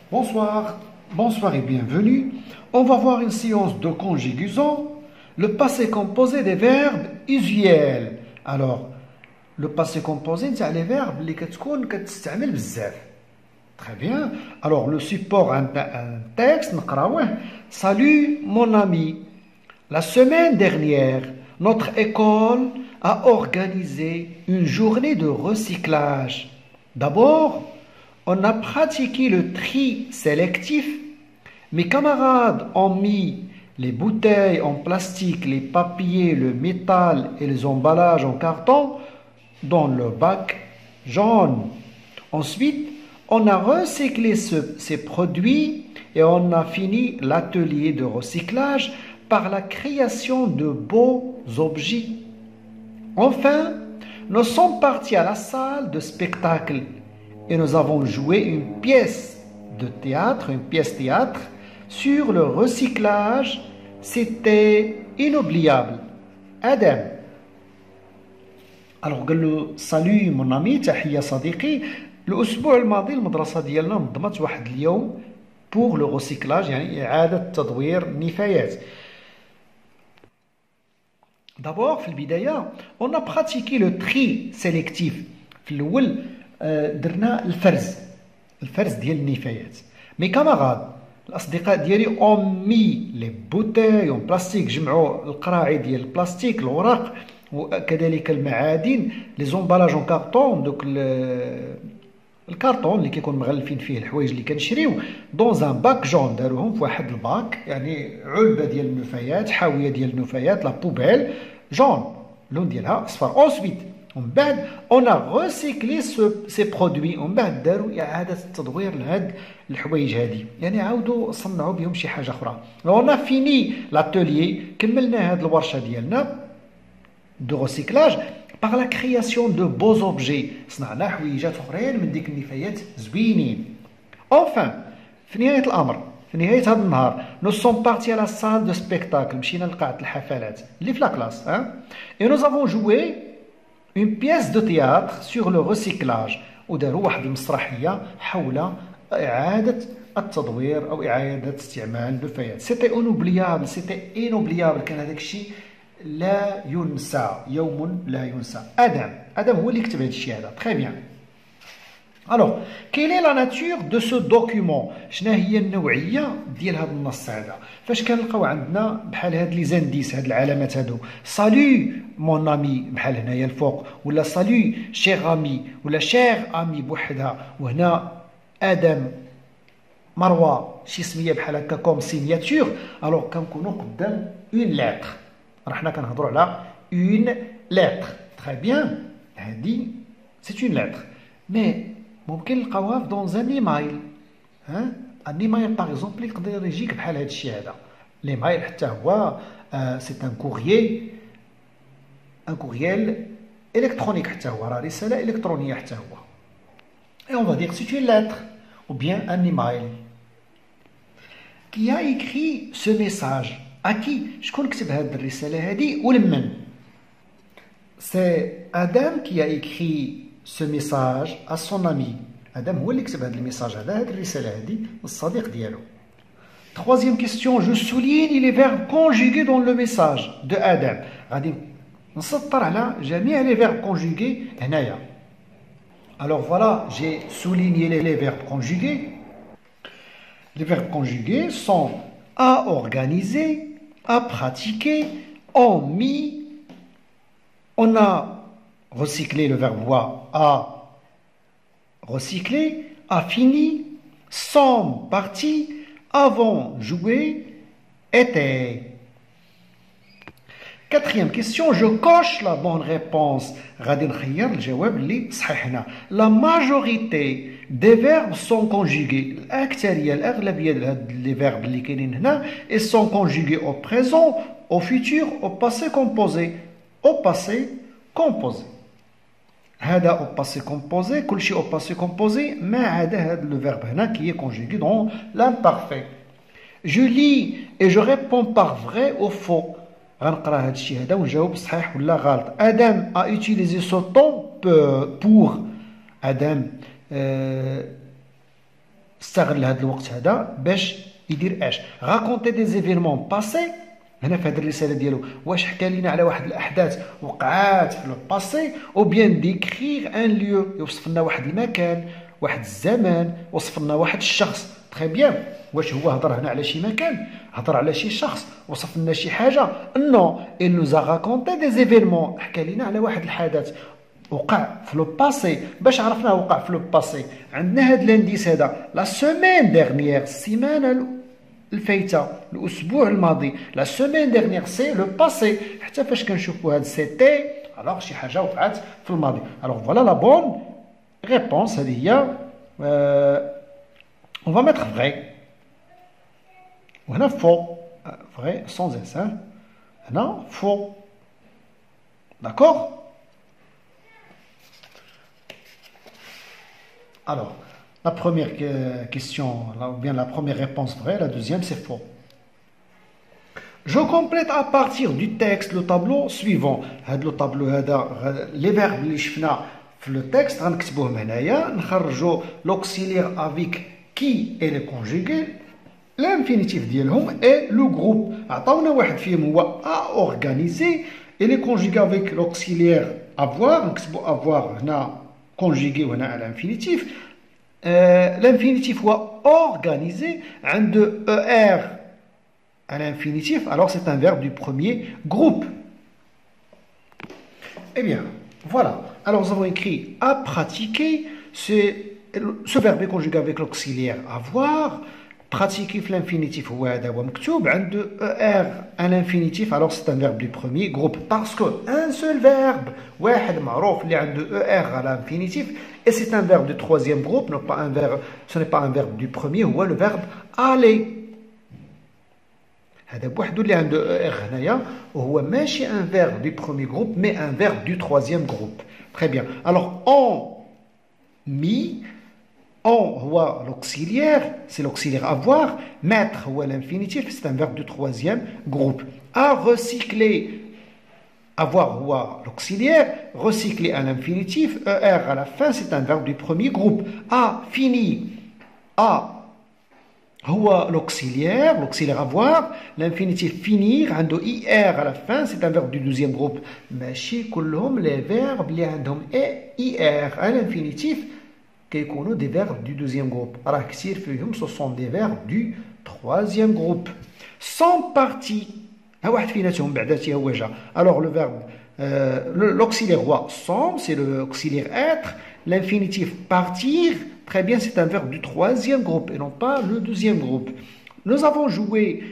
Bonsoir, bonsoir et bienvenue. On va voir une séance de conjugaison, le passé composé des verbes usuels. Alors, le passé composé, c'est les verbes qui كتستعمل بزاف. Très bien. Alors, le support, un texte, نقراوه. Salut mon ami. La semaine dernière, notre école a organisé une journée de recyclage. D'abord, on a pratiqué le tri sélectif. Mes camarades ont mis les bouteilles en plastique, les papiers, le métal et les emballages en carton dans le bac jaune. Ensuite, on a recyclé ces produits et on a fini l'atelier de recyclage par la création de beaux objets. Enfin, nous sommes partis à la salle de spectacle et nous avons joué une pièce théâtre sur le recyclage. C'était inoubliable. Adam. Alors, قال له salut mon ami, تحية صديقي. الأسبوع الماضي المدرسة ديالنا نظمت واحد اليوم pour le recyclage يعني إعادة تدوير النفايات. D'abord, في البداية, on a pratiqué le tri sélectif. في الأول درنا الفرز ديال النفايات. Mes camarades, الأصدقاء ديالي ont mis les bouteilles en plastique, جمعوا القراعي ديال البلاستيك الأوراق وكذلك المعادن لي زومبالاج اون كارطون. دوك الكارطون اللي كيكون مغلفين فيه الحوايج اللي كنشريو دون ان باك جون، داروهم في واحد الباك يعني علبه ديال النفايات، حاويه ديال النفايات، لا بوبيل جون اللون ديالها اصفر. اونسويت ومن بعد اون ريسيكلي سي برودوي، ومن بعد داروا اعاده التدوير لهاد الحوايج هادي، يعني عاودوا صنعوا بهم شي حاجه اخرى. اون فيني لاتوليي، كملنا هاد الورشه ديالنا de recyclage par la création de beaux objets. صنعنا حويجات اخرين من ديك النفايات زوينين. Enfin, في نهايه الامر، في نهايه هذا النهار، nous sommes partis à la salle de spectacle، مشينا لقاعه الحفلات اللي في لا كلاس، et nous avons joué une pièce de théâtre sur le recyclage، وداروا واحد المسرحيه حول اعاده التدوير او اعاده استعمال النفايات. C'était inoubliable، c'était inoubliable، كان هذاك الشيء لا ينسى، يوم لا ينسى. Adam هو اللي كتب هذا الشيء هذا. Très bien. Alors, quelle est la nature de ce document؟ شنو هي النوعية ديال هذا النص هذا؟ فاش كنلقاو عندنا بحال هاد لي زانديس، هاد العلامات هادو، سالو مون امي بحال هنايا الفوق، ولا سالو شير امي، ولا شير امي بوحدها، وهنا آدم مروة شي سمية بحال هكا كوم سينياتور. الوغ كنكونوا قدام اون لاتر. راحنا كنهضروا على une lettre. Très bien. هذه c'est une lettre. Mais ممكن نلقاوها في dans un email. un email par exemple يقدر يجيك بحال هذا الشيء هذا. الايميل حتى هو c'est un courriel électronique حتى هو، راه رسالة إلكترونية حتى هو. Et on va dire c'est une lettre ou bien un email. Qui a écrit ce message? أكي شكون كتب هذه الرسالة هذه ولمن؟ سي آدم كي a écrit ce message à son ami. آدم هو اللي كتب هذا الميساج هذا، هذه الرسالة هذه للصديق ديالو. Troisième question, je souligne les verbes conjugués dans le message de آدم. غادي نسطر على جميع les verbes conjugués هنايا. Alors voilà, j'ai souligné les verbes conjugués. Les verbes conjugués sont à organiser, à pratiquer, ont mis, on a recyclé le verbe voir, a recyclé, a fini, sont partis, avons joué, étaient. Quatrième question, je coche la bonne réponse. غادي نخير الجواب اللي صحيح هنا. La majorité des verbes sont conjugués. الأكثرية الأغلبية ديال هاد لي فيرب اللي كاينين هنا ils sont conjugués au présent, au futur, au passé composé. Au passé composé. هذا au passé composé، كلشي au passé composé ما عدا هاد لو فيرب هنا qui est conjugué dans l'imparfait. Je lis et je réponds par vrai ou faux. غنقرا هذا الشيء هذا ونجاوب صحيح ولا غلط. آدم a utilisé ce temps pour. آدم استغل هذا الوقت هذا باش يدير اش raconter des événements passés. هنا في هذه الرساله ديالو واش حكى لنا على واحد الاحداث وقعات في الباسي او بيان ديكريغ ان ليو، يوصف لنا واحد المكان واحد الزمان، وصف لنا واحد الشخص. تري بيان. واش هو هضر هنا على شي مكان، هضر على شي شخص، وصف لنا شي حاجه؟ نو il nous a raconté des événements، حكى لنا على واحد الحدث وقع في لو باسي. باش عرفناه وقع في لو باسي؟ عندنا هاد لانديس هذا لا سيمين ديرنيير، السيمانه الفايته، الاسبوع الماضي. لا سيمين ديرنيير سي لو باسي. حتى فاش كنشوفوا هاد سيتي الوغ شي حاجه وقعت في الماضي. الوغ فوالا لا بون ريبونس هذه هي. اون فا ميتر فري وهنا فو، فري سون اس، هنا فو. داكوغ. Alors, la première question, ou bien la première réponse vraie, la deuxième c'est faux. Je complète à partir du texte le tableau suivant. Le tableau, les verbes اللي شفنا في le texte غنكتبوهم هنايا. نخرجوا l'auxiliaire avec qui et les conjugués, l'infinitif ديالهم et le groupe. عطاونا واحد فيهم هو à organiser et les conjugués avec l'auxiliaire avoir. نكتبوا avoir هنا conjugué وهنا à l'infinitif. L'infinitif هو organisé عند ER à l'infinitif, alors c'est un verbe du premier groupe. Eh bien, voilà. Alors nous avons écrit à pratiquer. Ce verbe est conjugué avec l'auxiliaire avoir. Pratiquer l'infinitif هو هذا هو مكتوب عند ER à l'infinitif, alors c'est un verbe du premier groupe parce que un seul verbe واحد معروف اللي عنده ER à l'infinitif et c'est un verbe du troisième groupe, non pas un verbe, ce n'est pas un verbe du premier, هو le verbe aller. هذا بوحدو اللي عنده ER هنايا وهو ماشي un verbe du premier groupe mais un verbe du troisième groupe. Très bien. Alors on mis. On هو l'auxiliaire, c'est l'auxiliaire avoir. Mettre هو l'infinitif, c'est un verbe du troisième groupe. À recycler, avoir هو l'auxiliaire, recycler à l'infinitif, ER à la fin, c'est un verbe du premier groupe. À fini, à هو l'auxiliaire avoir, l'infinitif finir, عنده IR à la fin, c'est un verbe du deuxième groupe. ماشي كلهم les verbes اللي عندهم IR à l'infinitif كيكونوا des verbes du deuxième groupe. راه كثير فيهم ce sont des verbes du troisième groupe. Sont partis. ها واحد فيناتهم بعداتي هو جا. Alors le verbe l'auxiliaire هو sont, c'est l'auxiliaire être. L'infinitif partir, très bien, c'est un verbe du troisième groupe et non pas le deuxième groupe. Nous avons joué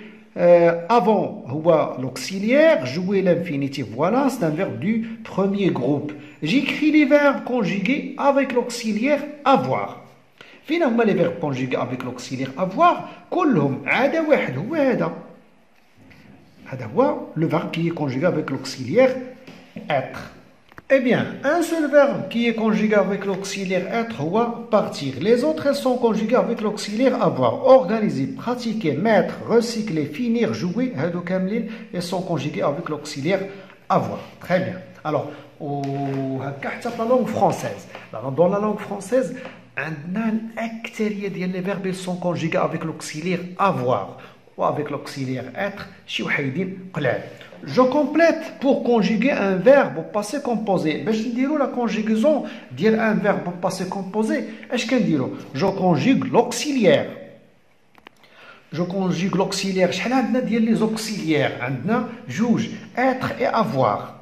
avant هو l'auxiliaire, jouer l'infinitif, voilà, c'est un verbe du premier groupe. J'écris les verbes conjugués avec l'auxiliaire avoir. فين هما les verbes conjugués avec l'auxiliaire avoir؟ كلهم عدا واحد هو هذا. هذا هو le verbe qui est conjugué avec l'auxiliaire être. Eh bien, un seul verbe qui est conjugué avec l'auxiliaire être هو partir. Les autres elles sont conjugués avec l'auxiliaire avoir. Organiser, pratiquer, mettre, recycler, finir, jouer. هادو كاملين elles sont conjugués avec l'auxiliaire avoir. Très bien. Alors, وهكا حتى في لا لونغ فرونسيز. Dans la langue française, عندنا الأكثرية ديال لي فيرب ils sont conjugués avec l'auxiliaire avoir ou avec l'auxiliaire être شي وحيدين قلال. Je complète pour conjuguer un verbe au passé composé. باش نديرو لا conjugaison ديال un verbe au passé composé اش كنديرو؟ Je conjugue l'auxiliaire. Je conjugue l'auxiliaire. شحال عندنا ديال لي زوكسيليير؟ عندنا جوج، être et avoir.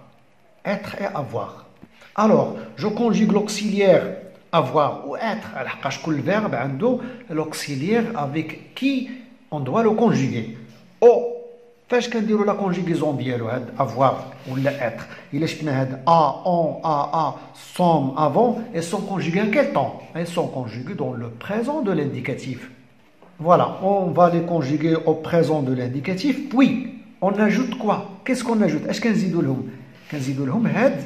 Être et avoir. Alors, je conjugue l'auxiliaire avoir ou être. Alors, كل verbe عنده l'auxiliaire avec qui on doit le conjuguer. Ou فاش كنديروا لا conjugaison ديالو هاد avoir ولا être. إلا شفنا هاد a, on, a, sont, avant, elles sont conjuguées en quel temps? Elles sont conjuguées dans le présent de l'indicatif. Voilà, on va les conjuguer au présent de l'indicatif. Puis, on ajoute quoi? Qu'est-ce qu'on ajoute? Est-ce كنزيدوا لهم؟ كنزيدوا لهم هاد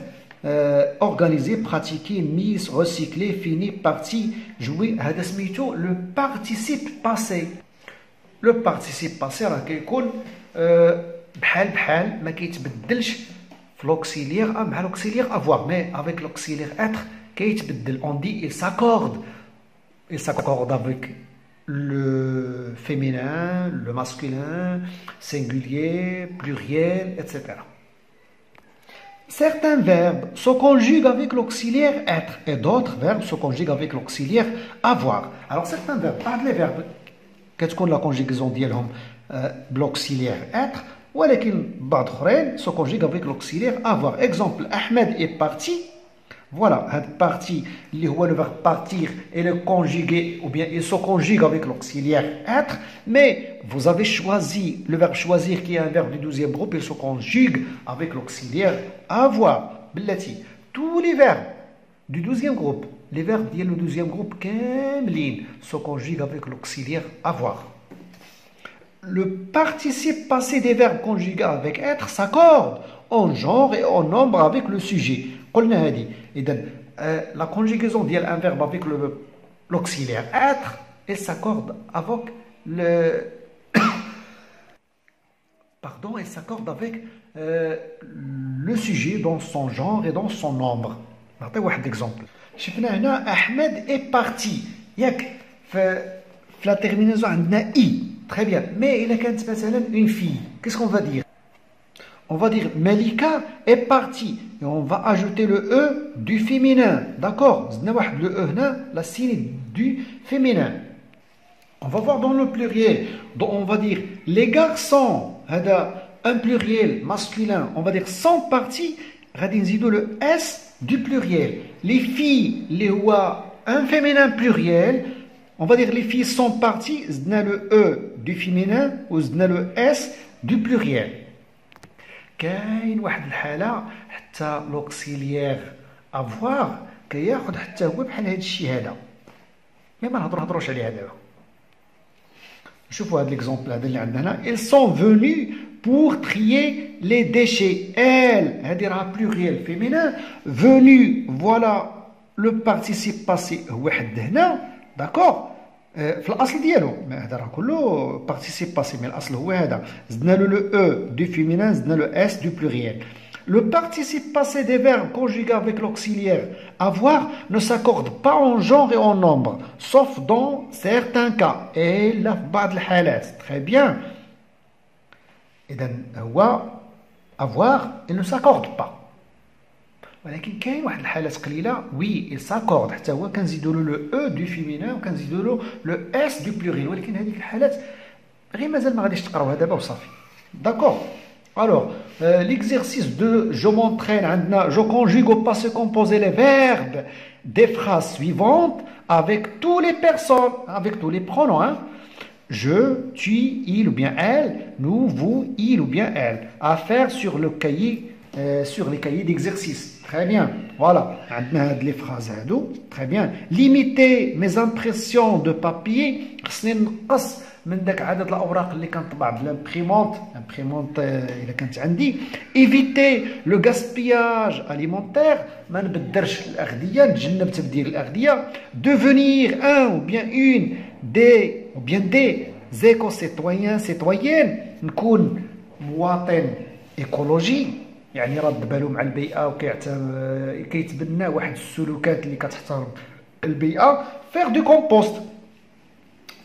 organiser, pratiquer, mise, recycler, finir, partie, jouer. هذا سميتو le participe passé. Le participe passé راه كيكون بحال ما كيتبدلش في l'auxiliaire مع l'auxiliaire avoir, mais avec l'auxiliaire être كيتبدل. On dit il s'accorde avec le féminin, le masculin, singulier, pluriel, etc. Certains verbes se conjuguent avec l'auxiliaire être et d'autres verbes se conjuguent avec l'auxiliaire avoir. Alors certains verbes, les verbes, qu'est-ce qu'on la conjugaison ديالهم l'auxiliaire être, ولكن بعض اخرين se conjuguent avec l'auxiliaire avoir. Exemple, Ahmed est parti. Voilà, cette partie, le verbe partir et le conjuguer, ou bien il se conjugue avec l'auxiliaire être, mais vous avez choisi le verbe choisir qui est un verbe du 12e groupe, il se conjugue avec l'auxiliaire avoir. Bellati, tous les verbes du 12e groupe, les verbes du 12e groupe, كاملين se conjuguent avec l'auxiliaire avoir. Le participe passé des verbes conjugués avec être s'accorde en genre et en nombre avec le sujet. قلنا هذه إذا la conjugaison d'un verbe avec l'auxiliaire être, elle s'accorde avec elle s'accorde avec le sujet dans son genre et dans son nombre. نعطي واحد exemple. شفنا هنا أحمد est parti. ياك في la terminaison عندنا i. Très bien. Mais il a كانت مثلا une fille. Qu'est-ce qu'on va dire? On va dire Malika est partie. Et on va ajouter le E du féminin. D'accord? Le E, la signe du féminin. On va voir dans le pluriel. Donc on va dire les garçons. Un pluriel masculin. On va dire sont partis. Le S du pluriel. Les filles, les oua, un féminin pluriel. On va dire les filles sont parties. Le E du féminin ou le S du pluriel. كاين واحد الحاله حتى لوكسيليير افوار كياخذ حتى هو بحال هذا الشيء هذا مي ما نهضروش عليه دابا شوفوا هذا ليكزومبل هذا اللي عندنا هنا ils sont venus pour trier les déchets elles هذه راه بلوريال فيمينين venu voilà le participe passé هو حد هنا داكور في الاصل ديالو هذا راه كله بارتيسيب باسي مي الاصل هو هذا زدنا له لو او دو فيمينين زدنا له اس دو بلوريال le participe passé des verbes conjugués avec l'auxiliaire avoir ne s'accorde pas en genre et en nombre sauf dans certains cas et là في بعض الحالات très bien اذا هو avoir il ne s'accorde pas ولكن كاين واحد الحالات قليله وي il s'accorde حتى هو كنزيدوا له لو او دو فيمينين وكنزيدوا له لو اس دو بلوريل ولكن هذيك الحالات غير مازال ما غاديش تقراوها دابا وصافي داكور alors l'exercice de je m'entraîne عندنا je conjugue au passé composé les verbes des phrases suivantes avec tous les personnes avec tous les pronoms hein. Je, tu, il ou bien elle, nous, vous, il ou bien elle à faire sur le cahier sur les cahiers d'exercice. Très bien. Voilà. Les phrases. Très bien. Limiter mes impressions de papier. من داك عدد الاوراق اللي كنطبع بالامبريمونت الا كانت عندي éviter le gaspillage alimentaire ما نبدرش الاغذيه نتجنب تبديل الاغذيه devenir un ou bien une des éco-citoyens citoyennes نكون مواطن ايكولوجي يعني رد باله مع البيئه وكيتبنى واحد السلوكات اللي كتحترم البيئه faire du compost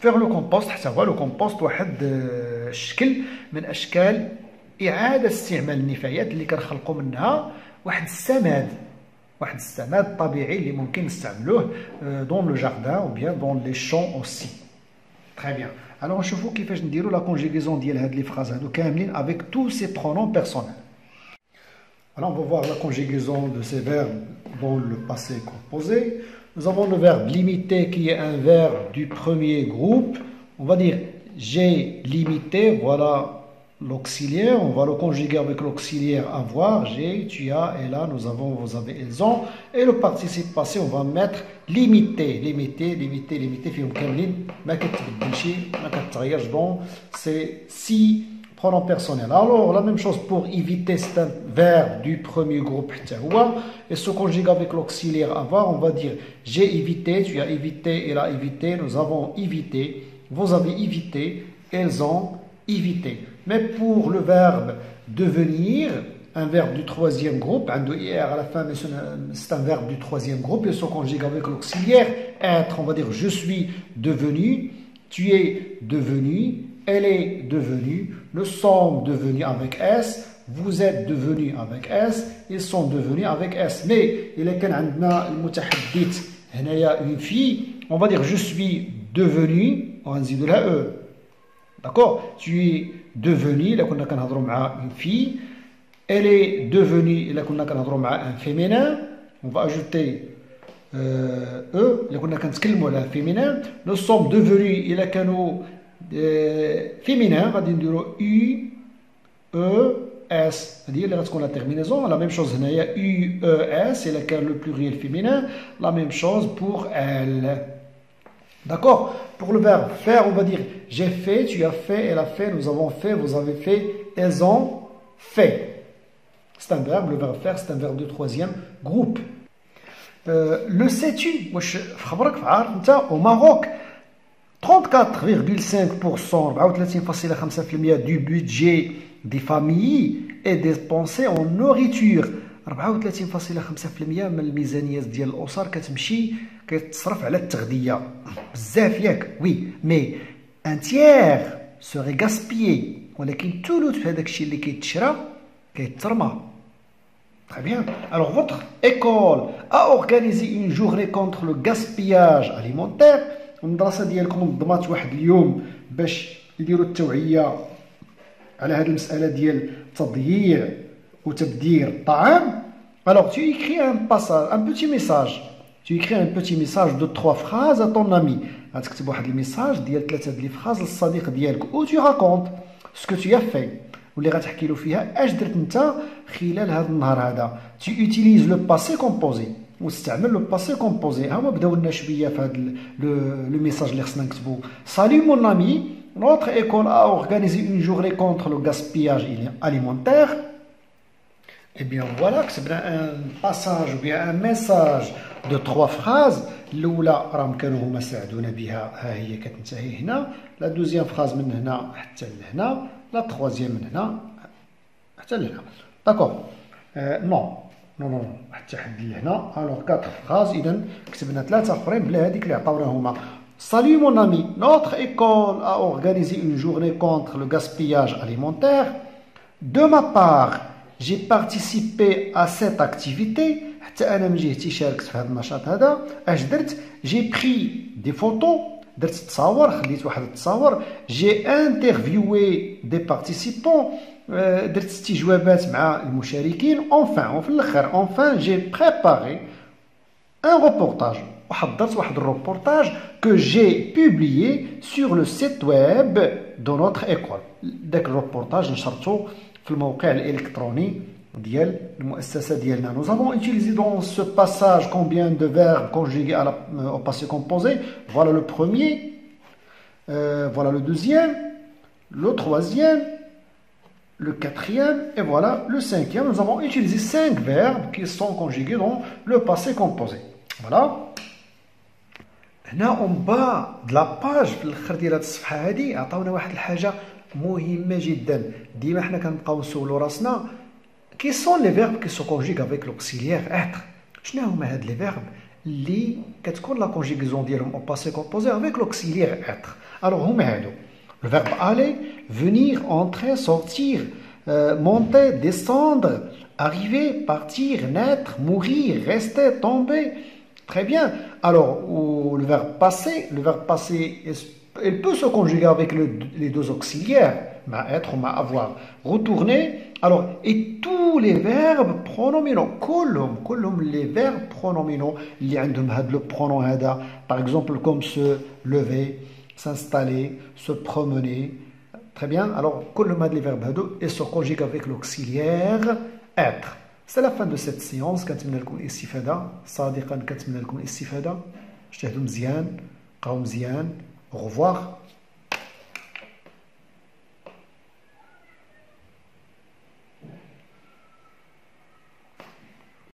faire le compost حتى هو لو كومبوست واحد الشكل من اشكال اعاده استعمال النفايات اللي كنخلقوا منها واحد السماد طبيعي اللي ممكن نستعملوه دون لو جاردان او بيان دون لي شون اوسي très bien alors نشوفوا كيفاش نديروا لا كونجيغيزون ديال هاد لي فراز هادو كاملين avec tous ces pronoms personnels. Alors on va voir la conjugaison de ces verbes dans le passé composé. Nous avons le verbe limiter qui est un verbe du premier groupe. On va dire j'ai limité, voilà l'auxiliaire. On va le conjuguer avec l'auxiliaire avoir. J'ai, tu as, et là nous avons, vous avez, ils ont. Et le participe passé, on va mettre limiter. Donc c'est si pronom personnel. Alors la même chose pour éviter, c'est un verbe du premier groupe et se conjugue avec l'auxiliaire avoir. On va dire j'ai évité, tu as évité, elle a évité, nous avons évité, vous avez évité, elles ont évité. Mais pour le verbe devenir, un verbe du troisième groupe, un de hier à la fin, mais c'est un verbe du troisième groupe, il se conjugue avec l'auxiliaire être. On va dire je suis devenu, Tu es devenu, elle est devenue, nous sommes devenus avec S, vous êtes devenus avec S, ils sont devenus avec S. Mais il est عندنا المتحدث هنايا une fille, on va dire je suis devenu, on va نزيدو لها E. D'accord? Tu es devenu, là كنا كنهضروا مع une fille, elle est devenue, là كنا كنهضروا مع un féminin, on va ajouter E, là كنا كنتكلموا على féminin, nous sommes devenus, إلا كانوا féminin, غادي نديرو U, E, S, c'est-à-dire là غتكون la terminaison, la même chose هنايا U, E, S, إلا كان le pluriel féminin, la même chose pour elle. D'accord? Pour le verbe faire, on va dire j'ai fait, tu as fait, elle a fait, nous avons fait, vous avez fait, elles ont fait. C'est un verbe, le verbe faire, c'est un verbe de troisième groupe. Le sais-tu? Au Maroc, 34,5%, 34,5% du budget des familles est dépensé en nourriture. 34.5% من الميزانيات ديال الاسر كتصرف على التغذيه بزاف ياك وي مي ان تيير سوري غاسبيي ولكن ثلث في هذاك الشيء اللي كيتشرى كيترمى. Très bien. Alors votre école a organisé une journée contre le gaspillage alimentaire. المدرسه ديالكم نظمات واحد اليوم باش يديروا التوعيه على هذه المساله ديال تضييع وتبذير الطعام. Alors tu écris un passage, un petit message. Tu écris un petit message de 3 phrases à ton ami. غتكتب واحد الميساج ديال 3 ديال الفراز للصديق ديالك où tu racontes ce que tu as fait. واللي غتحكي له فيها اش درت انت خلال هذا النهار هذا. Tu utilises le passé composé. واستعمل لو باسي كومبوزي. ها هما بداو لنا شويه في هذا لو ميساج اللي خصنا نكتبو. Salut mon ami, notre école a organisé une journée contre le gaspillage alimentaire. Et bien voilà, كتبنا un passage ou bien un message de 3 phrases. الأولى راهم كانوا هما ساعدونا بها ها هي كتنتهي هنا. لا دوزيام فراز من هنا حتى لهنا. لا تروازيام من هنا حتى لهنا. داكور نو نو نو حتى حد لهنا. الوغ 4 فراز إذا كتبنا 3 أخرين بلا هذيك اللي عطاونا هما. Salut mon ami, notre école a organisé une journée contre le gaspillage alimentaire. De ma part, j'ai participé à cette activité. حتى أنا من جهتي شاركت في هذا النشاط هذا. اش درت؟ j'ai pris des photos. درت تصاور، خليت واحد التصاور. j'ai interviewé des participants. درت استجوابات مع المشاركين. enfin وفي الآخر enfin j'ai préparé un reportage. وحضرت واحد الروبورتاج que j'ai publié sur le site web de notre école. داك الروبورتاج نشرته في الموقع الإلكتروني ديال المؤسسة ديالنا. Nous avons utilisé dans ce passage combien de verbes conjugués au passé composé? Voilà le premier, voilà le deuxième, le troisième, le quatrième et voilà le cinquième. Nous avons utilisé 5 verbes qui sont conjugués dans le passé composé. Voilà. هنا اون با د لا باج في الاخر ديال هاد الصفحه هادي عطاونا واحد الحاجه مهمه جدا. ديما حنا كنبقاو نسولوا راسنا كي سون لي فيرب كي سو كونجيغ افيك لوكسيليير اتر. شنو هما هاد لي فيرب اللي كتكون لا كونجيغيزون ديالهم او باسي كومبوزي افيك لوكسيليير اتر؟ الوغ هما هادو لو فيرب aller, venir, entrer, sortir, monter, descendre, arriver, partir, naître, mourir, rester, tomber. Très bien. Alors, le verbe passé, il peut se conjuguer avec les deux auxiliaires, ma être ou ma avoir. Retourner. Alors, et tous les verbes pronominaux, كلهم les verbes pronominaux, اللي عندهم هذا le pronom هذا, par exemple comme se lever, s'installer, se promener. Très bien. Alors, كلهم هاد les verbes هادو, ils se conjuguent avec l'auxiliaire être. C'est la fin de cette séance. كنتمنى لكم الاستفادة. صادقا كنتمنى لكم الاستفادة. اجتهدوا مزيان، قراو مزيان. Au revoir.